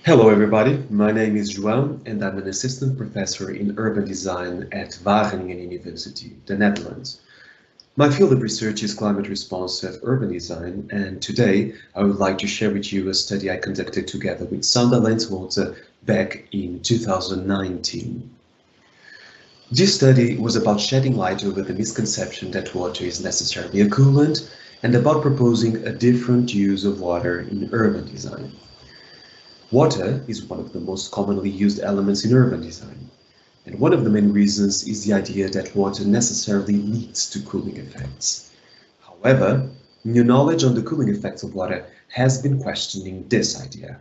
Hello everybody, my name is João and I'm an assistant professor in urban design at Wageningen University, the Netherlands. My field of research is climate-responsive urban design, and today I would like to share with you a study I conducted together with Sander Lenswater back in 2019. This study was about shedding light over the misconception that water is necessarily a coolant and about proposing a different use of water in urban design. Water is one of the most commonly used elements in urban design, and one of the main reasons is the idea that water necessarily leads to cooling effects. However, new knowledge on the cooling effects of water has been questioning this idea.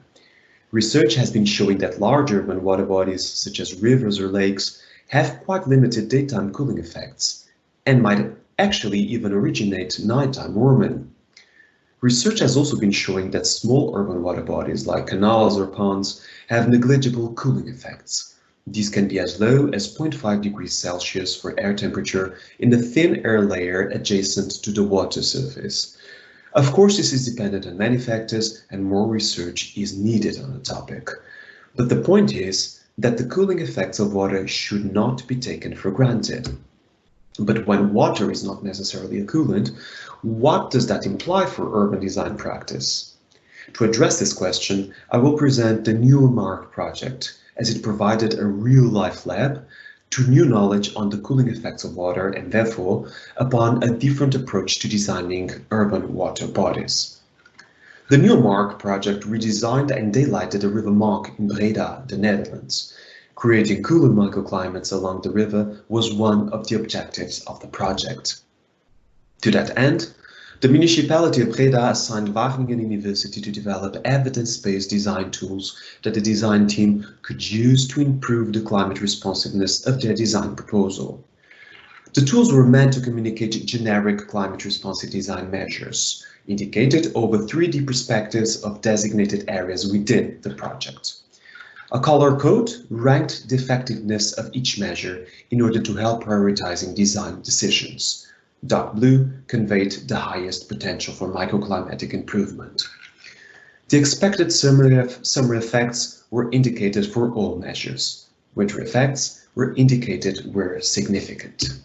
Research has been showing that large urban water bodies, such as rivers or lakes, have quite limited daytime cooling effects, and might actually even originate nighttime warming. Research has also been showing that small urban water bodies like canals or ponds have negligible cooling effects. These can be as low as 0.5 degrees Celsius for air temperature in the thin air layer adjacent to the water surface. Of course, this is dependent on many factors and more research is needed on the topic. But the point is that the cooling effects of water should not be taken for granted. But when water is not necessarily a coolant, what does that imply for urban design practice? To address this question, I will present the NEWMARK project, as it provided a real-life lab to new knowledge on the cooling effects of water and therefore upon a different approach to designing urban water bodies. The NEWMARK project redesigned and daylighted the River Mark in Breda, the Netherlands. Creating cooler microclimates along the river was one of the objectives of the project. To that end, the municipality of Breda assigned Wageningen University to develop evidence-based design tools that the design team could use to improve the climate responsiveness of their design proposal. The tools were meant to communicate generic climate-responsive design measures, indicated over 3D perspectives of designated areas within the project. A color code ranked the effectiveness of each measure in order to help prioritizing design decisions. Dark blue conveyed the highest potential for microclimatic improvement. The expected summer effects were indicated for all measures. Winter effects were indicated where significant.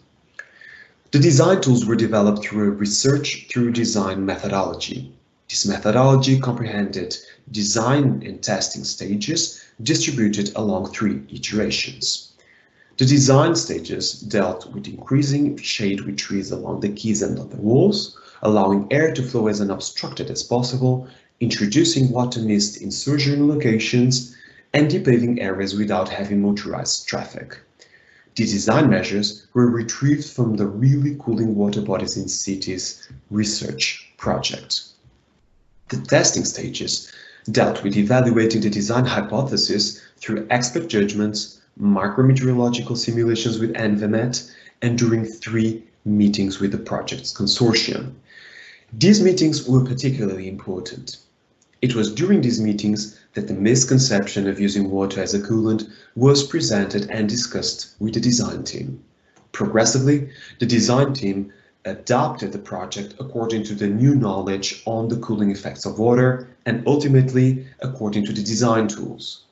The design tools were developed through a research through design methodology. This methodology comprehended design and testing stages distributed along 3 iterations. The design stages dealt with increasing shade with trees along the quays and on the walls, allowing air to flow as unobstructed as possible, introducing water mist in certain locations, and depaving areas without heavy motorized traffic. The design measures were retrieved from the Really Cooling Water Bodies in Cities research project. The testing stages dealt with evaluating the design hypothesis through expert judgments, micrometeorological simulations with ENVIMET, and during 3 meetings with the project's consortium. These meetings were particularly important. It was during these meetings that the misconception of using water as a coolant was presented and discussed with the design team. Progressively, the design team adapted the project according to the new knowledge on the cooling effects of water and ultimately according to the design tools.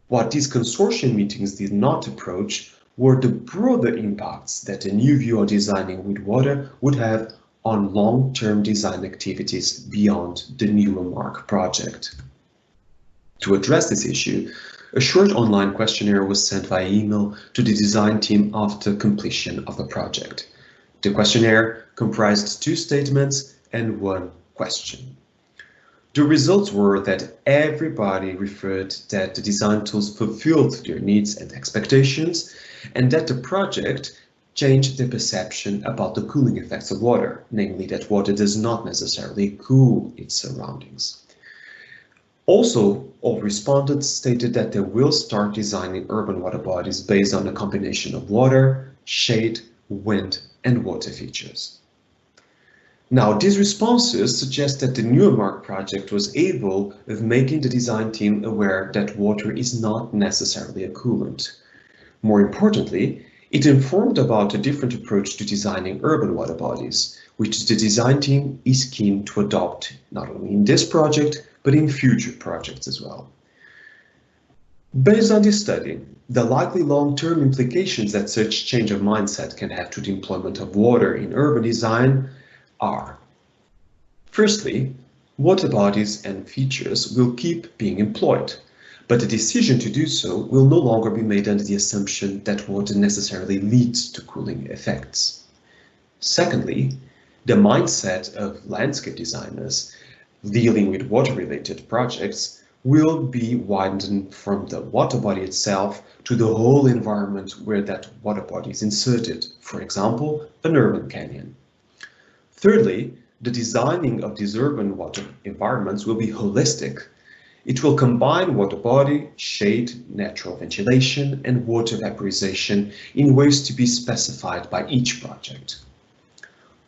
What these consortium meetings did not approach were the broader impacts that a new view of designing with water would have on long-term design activities beyond the NEWMARK project. To address this issue, a short online questionnaire was sent via email to the design team after completion of the project. The questionnaire comprised 2 statements and 1 question. The results were that everybody referred that the design tools fulfilled their needs and expectations, and that the project changed the perception about the cooling effects of water, namely that water does not necessarily cool its surroundings. Also, all respondents stated that they will start designing urban water bodies based on a combination of water, shade, wind, and water features. Now, these responses suggest that the NEWMARK project was able of making the design team aware that water is not necessarily a coolant. More importantly, it informed about a different approach to designing urban water bodies, which the design team is keen to adopt not only in this project, but in future projects as well. Based on this study, the likely long-term implications that such change of mindset can have to the employment of water in urban design are: firstly, water bodies and features will keep being employed, but the decision to do so will no longer be made under the assumption that water necessarily leads to cooling effects. Secondly, the mindset of landscape designers dealing with water-related projects will be widened from the water body itself to the whole environment where that water body is inserted, for example, an urban canyon. Thirdly, the designing of these urban water environments will be holistic. It will combine water body, shade, natural ventilation, and water vaporization in ways to be specified by each project.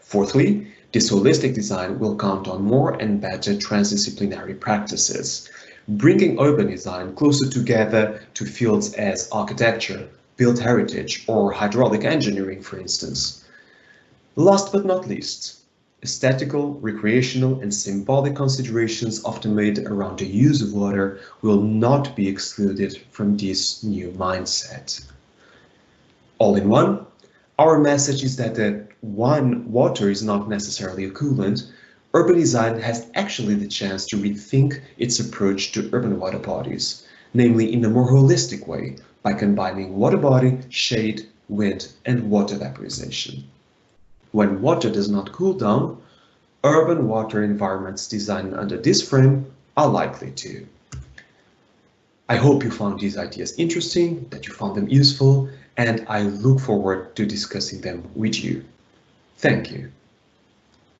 Fourthly, this holistic design will count on more and better transdisciplinary practices, bringing urban design closer together to fields as architecture, built heritage, or hydraulic engineering, for instance. Last but not least, aesthetical, recreational, and symbolic considerations often made around the use of water will not be excluded from this new mindset. All in one, our message is that water is not necessarily a coolant. Urban design has actually the chance to rethink its approach to urban water bodies, namely in a more holistic way by combining water body, shade, wind, and water vaporization. When water does not cool down, urban water environments designed under this frame are likely to. I hope you found these ideas interesting, that you found them useful, and I look forward to discussing them with you. Thank you.